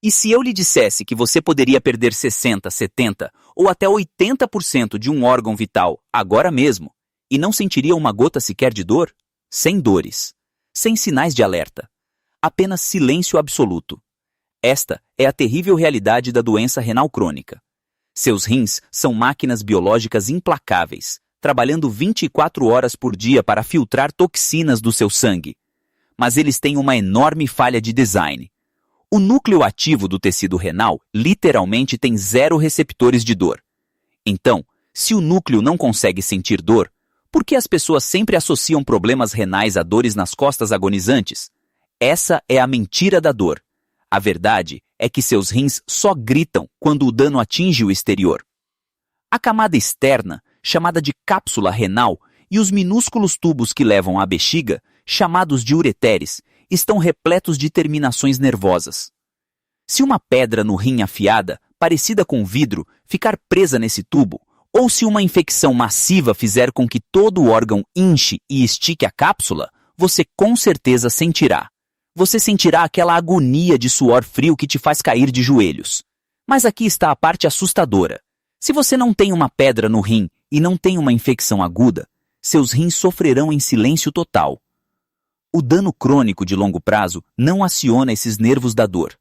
E se eu lhe dissesse que você poderia perder 60, 70 ou até 80% de um órgão vital agora mesmo e não sentiria uma gota sequer de dor? Sem dores, sem sinais de alerta, apenas silêncio absoluto. Esta é a terrível realidade da doença renal crônica. Seus rins são máquinas biológicas implacáveis, trabalhando 24 horas por dia para filtrar toxinas do seu sangue. Mas eles têm uma enorme falha de design. O núcleo ativo do tecido renal literalmente tem 0 receptores de dor. Então, se o núcleo não consegue sentir dor, por que as pessoas sempre associam problemas renais a dores nas costas agonizantes? Essa é a mentira da dor. A verdade é que seus rins só gritam quando o dano atinge o exterior. A camada externa, chamada de cápsula renal, e os minúsculos tubos que levam à bexiga, chamados de ureteres, estão repletos de terminações nervosas. Se uma pedra no rim afiada, parecida com vidro, ficar presa nesse tubo, ou se uma infecção massiva fizer com que todo o órgão inche e estique a cápsula, você com certeza sentirá. Você sentirá aquela agonia de suor frio que te faz cair de joelhos. Mas aqui está a parte assustadora. Se você não tem uma pedra no rim e não tem uma infecção aguda, seus rins sofrerão em silêncio total. O dano crônico de longo prazo não aciona esses nervos da dor.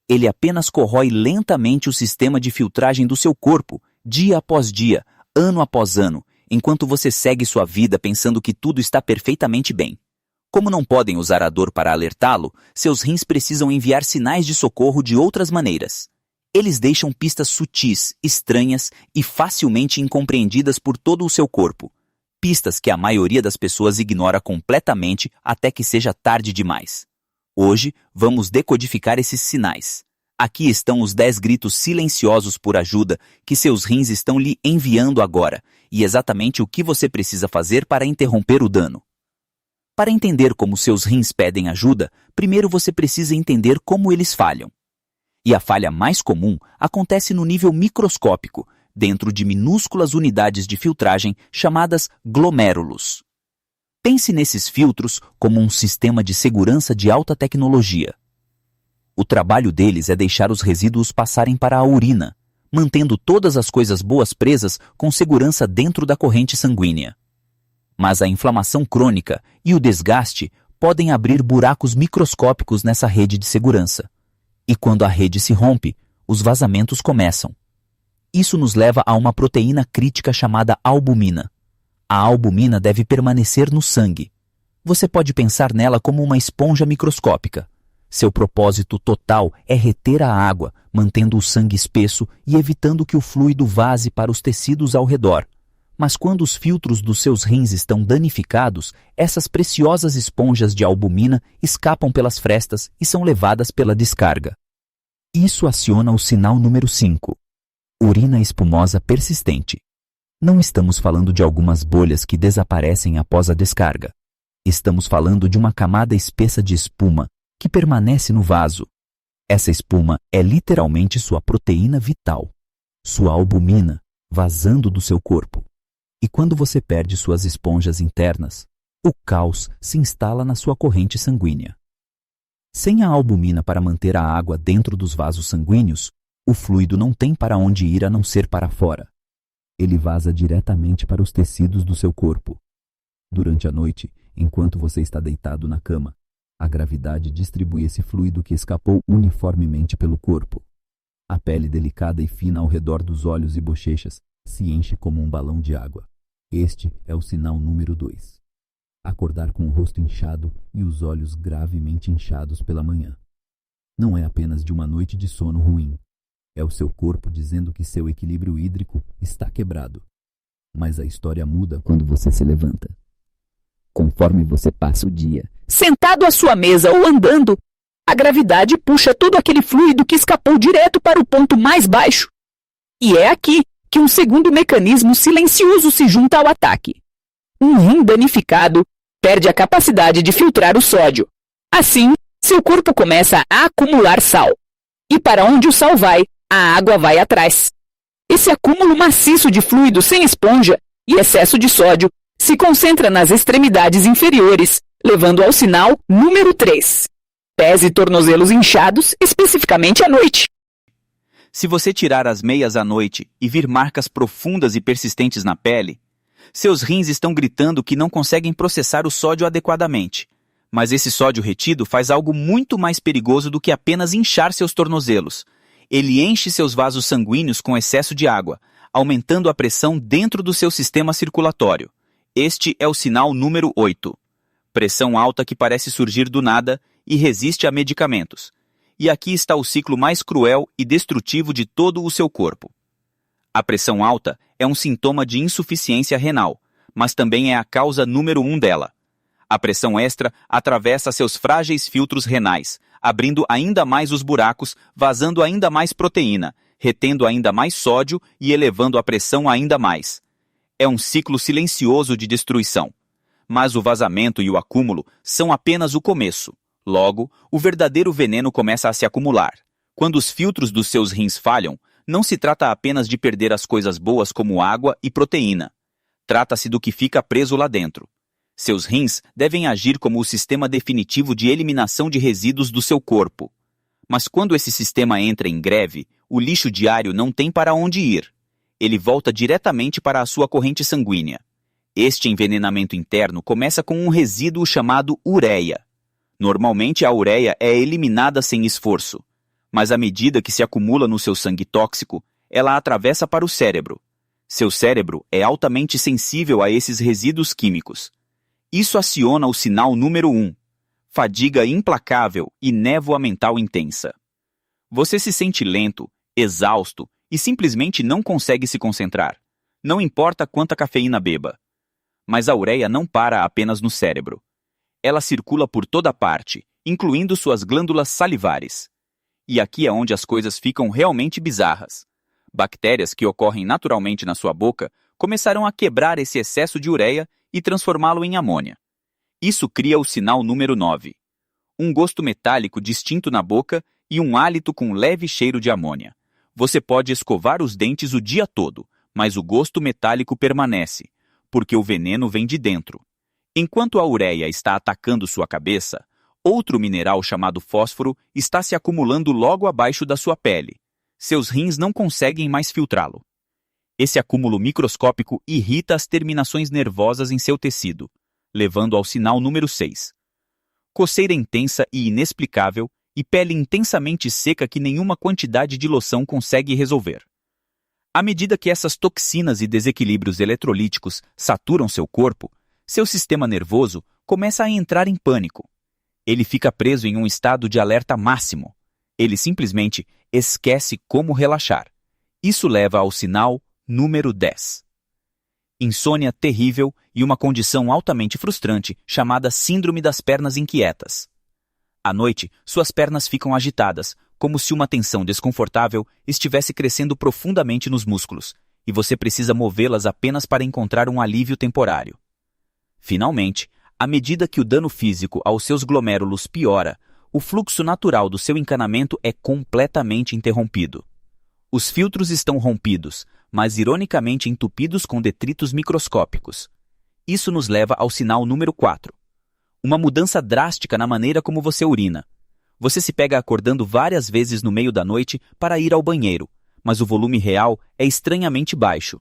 Ele apenas corrói lentamente o sistema de filtragem do seu corpo, dia após dia, ano após ano, enquanto você segue sua vida pensando que tudo está perfeitamente bem. Como não podem usar a dor para alertá-lo, seus rins precisam enviar sinais de socorro de outras maneiras. Eles deixam pistas sutis, estranhas e facilmente incompreendidas por todo o seu corpo. Pistas que a maioria das pessoas ignora completamente até que seja tarde demais. Hoje, vamos decodificar esses sinais. Aqui estão os 10 gritos silenciosos por ajuda que seus rins estão lhe enviando agora, e exatamente o que você precisa fazer para interromper o dano. Para entender como seus rins pedem ajuda, primeiro você precisa entender como eles falham. E a falha mais comum acontece no nível microscópico, dentro de minúsculas unidades de filtragem chamadas glomérulos. Pense nesses filtros como um sistema de segurança de alta tecnologia. O trabalho deles é deixar os resíduos passarem para a urina, mantendo todas as coisas boas presas com segurança dentro da corrente sanguínea. Mas a inflamação crônica e o desgaste podem abrir buracos microscópicos nessa rede de segurança. E quando a rede se rompe, os vazamentos começam. Isso nos leva a uma proteína crítica chamada albumina. A albumina deve permanecer no sangue. Você pode pensar nela como uma esponja microscópica. Seu propósito total é reter a água, mantendo o sangue espesso e evitando que o fluido vaze para os tecidos ao redor. Mas quando os filtros dos seus rins estão danificados, essas preciosas esponjas de albumina escapam pelas frestas e são levadas pela descarga. Isso aciona o sinal número 5. Urina espumosa persistente. Não estamos falando de algumas bolhas que desaparecem após a descarga. Estamos falando de uma camada espessa de espuma que permanece no vaso. Essa espuma é literalmente sua proteína vital, sua albumina, vazando do seu corpo. E quando você perde suas esponjas internas, o caos se instala na sua corrente sanguínea. Sem a albumina para manter a água dentro dos vasos sanguíneos, o fluido não tem para onde ir a não ser para fora. Ele vaza diretamente para os tecidos do seu corpo. Durante a noite, enquanto você está deitado na cama, a gravidade distribui esse fluido que escapou uniformemente pelo corpo. A pele delicada e fina ao redor dos olhos e bochechas se enche como um balão de água. Este é o sinal número 2. Acordar com o rosto inchado e os olhos gravemente inchados pela manhã. Não é apenas de uma noite de sono ruim. É o seu corpo dizendo que seu equilíbrio hídrico está quebrado. Mas a história muda quando você se levanta. Conforme você passa o dia, sentado à sua mesa ou andando, a gravidade puxa todo aquele fluido que escapou direto para o ponto mais baixo. E é aqui que um segundo mecanismo silencioso se junta ao ataque. Um rim danificado perde a capacidade de filtrar o sódio. Assim, seu corpo começa a acumular sal. E para onde o sal vai, a água vai atrás. Esse acúmulo maciço de fluido sem esponja e excesso de sódio se concentra nas extremidades inferiores, levando ao sinal número 3. Pés e tornozelos inchados, especificamente à noite. Se você tirar as meias à noite e vir marcas profundas e persistentes na pele, seus rins estão gritando que não conseguem processar o sódio adequadamente. Mas esse sódio retido faz algo muito mais perigoso do que apenas inchar seus tornozelos. Ele enche seus vasos sanguíneos com excesso de água, aumentando a pressão dentro do seu sistema circulatório. Este é o sinal número 8. Pressão alta que parece surgir do nada e resiste a medicamentos. E aqui está o ciclo mais cruel e destrutivo de todo o seu corpo. A pressão alta é um sintoma de insuficiência renal, mas também é a causa número 1 dela. A pressão extra atravessa seus frágeis filtros renais, abrindo ainda mais os buracos, vazando ainda mais proteína, retendo ainda mais sódio e elevando a pressão ainda mais. É um ciclo silencioso de destruição. Mas o vazamento e o acúmulo são apenas o começo. Logo, o verdadeiro veneno começa a se acumular. Quando os filtros dos seus rins falham, não se trata apenas de perder as coisas boas como água e proteína. Trata-se do que fica preso lá dentro. Seus rins devem agir como o sistema definitivo de eliminação de resíduos do seu corpo. Mas quando esse sistema entra em greve, o lixo diário não tem para onde ir. Ele volta diretamente para a sua corrente sanguínea. Este envenenamento interno começa com um resíduo chamado ureia. Normalmente a ureia é eliminada sem esforço, mas à medida que se acumula no seu sangue tóxico, ela atravessa para o cérebro. Seu cérebro é altamente sensível a esses resíduos químicos. Isso aciona o sinal número 1, fadiga implacável e névoa mental intensa. Você se sente lento, exausto e simplesmente não consegue se concentrar. Não importa quanta cafeína beba. Mas a ureia não para apenas no cérebro. Ela circula por toda parte, incluindo suas glândulas salivares. E aqui é onde as coisas ficam realmente bizarras. Bactérias que ocorrem naturalmente na sua boca começaram a quebrar esse excesso de ureia e transformá-lo em amônia. Isso cria o sinal número 9. Um gosto metálico distinto na boca e um hálito com leve cheiro de amônia. Você pode escovar os dentes o dia todo, mas o gosto metálico permanece, porque o veneno vem de dentro. Enquanto a ureia está atacando sua cabeça, outro mineral chamado fósforo está se acumulando logo abaixo da sua pele. Seus rins não conseguem mais filtrá-lo. Esse acúmulo microscópico irrita as terminações nervosas em seu tecido, levando ao sinal número 6. Coceira intensa e inexplicável e pele intensamente seca que nenhuma quantidade de loção consegue resolver. À medida que essas toxinas e desequilíbrios eletrolíticos saturam seu corpo, seu sistema nervoso começa a entrar em pânico. Ele fica preso em um estado de alerta máximo. Ele simplesmente esquece como relaxar. Isso leva ao sinal número 10. Insônia terrível e uma condição altamente frustrante chamada Síndrome das Pernas Inquietas. À noite, suas pernas ficam agitadas, como se uma tensão desconfortável estivesse crescendo profundamente nos músculos, e você precisa movê-las apenas para encontrar um alívio temporário. Finalmente, à medida que o dano físico aos seus glomérulos piora, o fluxo natural do seu encanamento é completamente interrompido. Os filtros estão rompidos, mas ironicamente entupidos com detritos microscópicos. Isso nos leva ao sinal número 4. Uma mudança drástica na maneira como você urina. Você se pega acordando várias vezes no meio da noite para ir ao banheiro, mas o volume real é estranhamente baixo.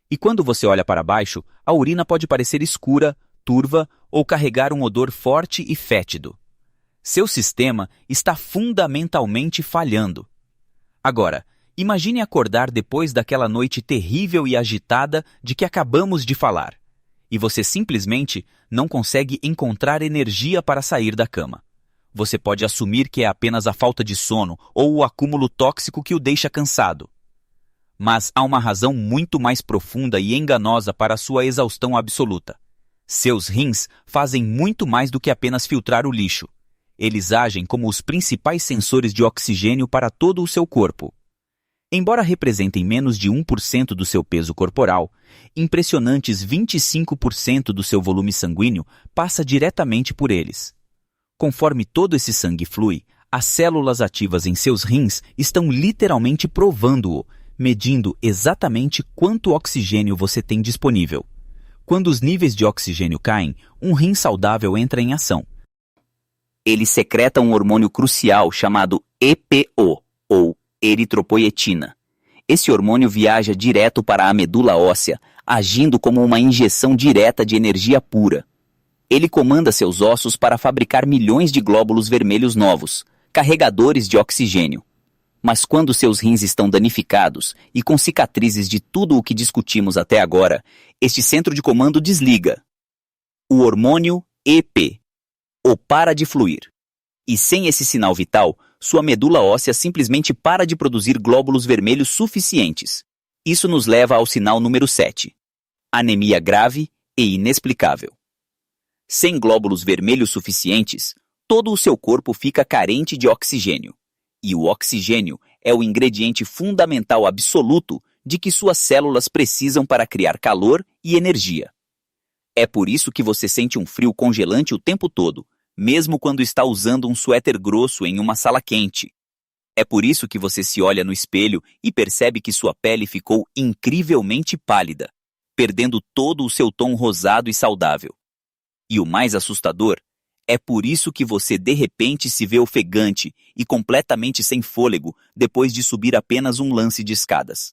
E quando você olha para baixo, a urina pode parecer escura, turva ou carregar um odor forte e fétido. Seu sistema está fundamentalmente falhando. Agora, imagine acordar depois daquela noite terrível e agitada de que acabamos de falar, e você simplesmente não consegue encontrar energia para sair da cama. Você pode assumir que é apenas a falta de sono ou o acúmulo tóxico que o deixa cansado. Mas há uma razão muito mais profunda e enganosa para a sua exaustão absoluta. Seus rins fazem muito mais do que apenas filtrar o lixo. Eles agem como os principais sensores de oxigênio para todo o seu corpo. Embora representem menos de 1% do seu peso corporal, impressionantes 25% do seu volume sanguíneo passa diretamente por eles. Conforme todo esse sangue flui, as células ativas em seus rins estão literalmente provando-o, medindo exatamente quanto oxigênio você tem disponível. Quando os níveis de oxigênio caem, um rim saudável entra em ação. Ele secreta um hormônio crucial chamado EPO, ou eritropoietina. Esse hormônio viaja direto para a medula óssea, agindo como uma injeção direta de energia pura. Ele comanda seus ossos para fabricar milhões de glóbulos vermelhos novos, carregadores de oxigênio. Mas quando seus rins estão danificados e com cicatrizes de tudo o que discutimos até agora, este centro de comando desliga. O hormônio EP, ou para de fluir. E sem esse sinal vital, sua medula óssea simplesmente para de produzir glóbulos vermelhos suficientes. Isso nos leva ao sinal número 7. Anemia grave e inexplicável. Sem glóbulos vermelhos suficientes, todo o seu corpo fica carente de oxigênio. E o oxigênio é o ingrediente fundamental absoluto de que suas células precisam para criar calor e energia. É por isso que você sente um frio congelante o tempo todo, mesmo quando está usando um suéter grosso em uma sala quente. É por isso que você se olha no espelho e percebe que sua pele ficou incrivelmente pálida, perdendo todo o seu tom rosado e saudável. E o mais assustador, é por isso que você de repente se vê ofegante e completamente sem fôlego depois de subir apenas um lance de escadas.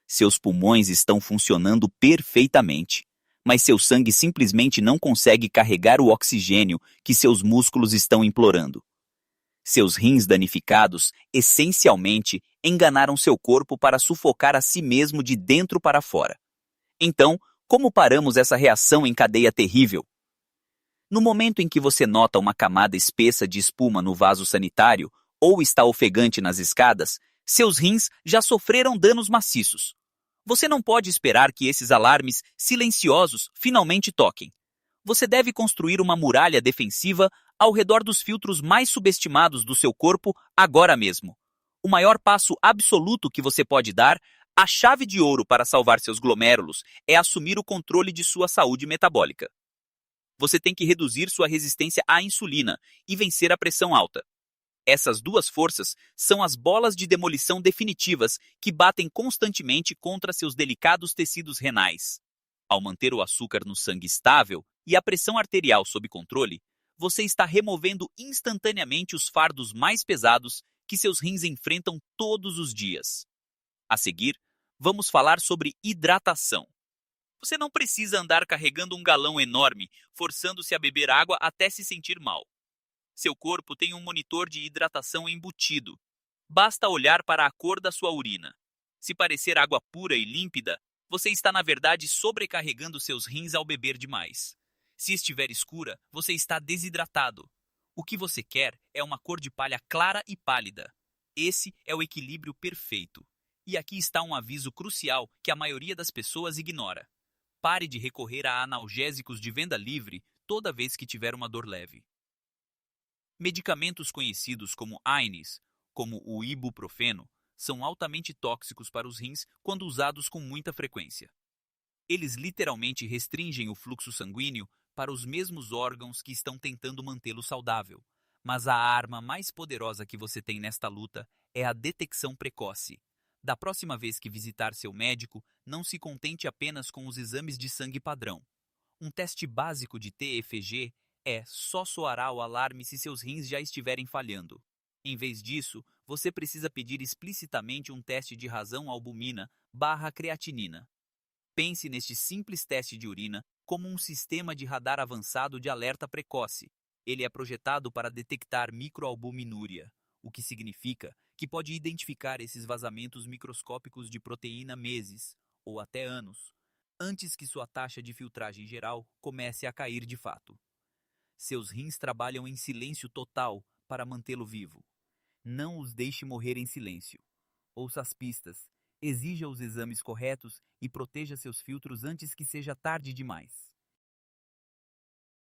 Seus pulmões estão funcionando perfeitamente, mas seu sangue simplesmente não consegue carregar o oxigênio que seus músculos estão implorando. Seus rins danificados, essencialmente, enganaram seu corpo para sufocar a si mesmo de dentro para fora. Então, como paramos essa reação em cadeia terrível? No momento em que você nota uma camada espessa de espuma no vaso sanitário ou está ofegante nas escadas, seus rins já sofreram danos maciços. Você não pode esperar que esses alarmes silenciosos finalmente toquem. Você deve construir uma muralha defensiva ao redor dos filtros mais subestimados do seu corpo agora mesmo. O maior passo absoluto que você pode dar, a chave de ouro para salvar seus glomérulos, é assumir o controle de sua saúde metabólica. Você tem que reduzir sua resistência à insulina e vencer a pressão alta. Essas duas forças são as bolas de demolição definitivas que batem constantemente contra seus delicados tecidos renais. Ao manter o açúcar no sangue estável e a pressão arterial sob controle, você está removendo instantaneamente os fardos mais pesados que seus rins enfrentam todos os dias. A seguir, vamos falar sobre hidratação. Você não precisa andar carregando um galão enorme, forçando-se a beber água até se sentir mal. Seu corpo tem um monitor de hidratação embutido. Basta olhar para a cor da sua urina. Se parecer água pura e límpida, você está na verdade sobrecarregando seus rins ao beber demais. Se estiver escura, você está desidratado. O que você quer é uma cor de palha clara e pálida. Esse é o equilíbrio perfeito. E aqui está um aviso crucial que a maioria das pessoas ignora. Pare de recorrer a analgésicos de venda livre toda vez que tiver uma dor leve. Medicamentos conhecidos como AINES, como o ibuprofeno, são altamente tóxicos para os rins quando usados com muita frequência. Eles literalmente restringem o fluxo sanguíneo para os mesmos órgãos que estão tentando mantê-lo saudável. Mas a arma mais poderosa que você tem nesta luta é a detecção precoce. Da próxima vez que visitar seu médico, não se contente apenas com os exames de sangue padrão. Um teste básico de TFG só soará o alarme se seus rins já estiverem falhando. Em vez disso, você precisa pedir explicitamente um teste de razão-albumina/creatinina. Pense neste simples teste de urina como um sistema de radar avançado de alerta precoce. Ele é projetado para detectar microalbuminúria, o que significa que pode identificar esses vazamentos microscópicos de proteína meses, ou até anos, antes que sua taxa de filtragem geral comece a cair de fato. Seus rins trabalham em silêncio total para mantê-lo vivo. Não os deixe morrer em silêncio. Ouça as pistas, exija os exames corretos e proteja seus filtros antes que seja tarde demais.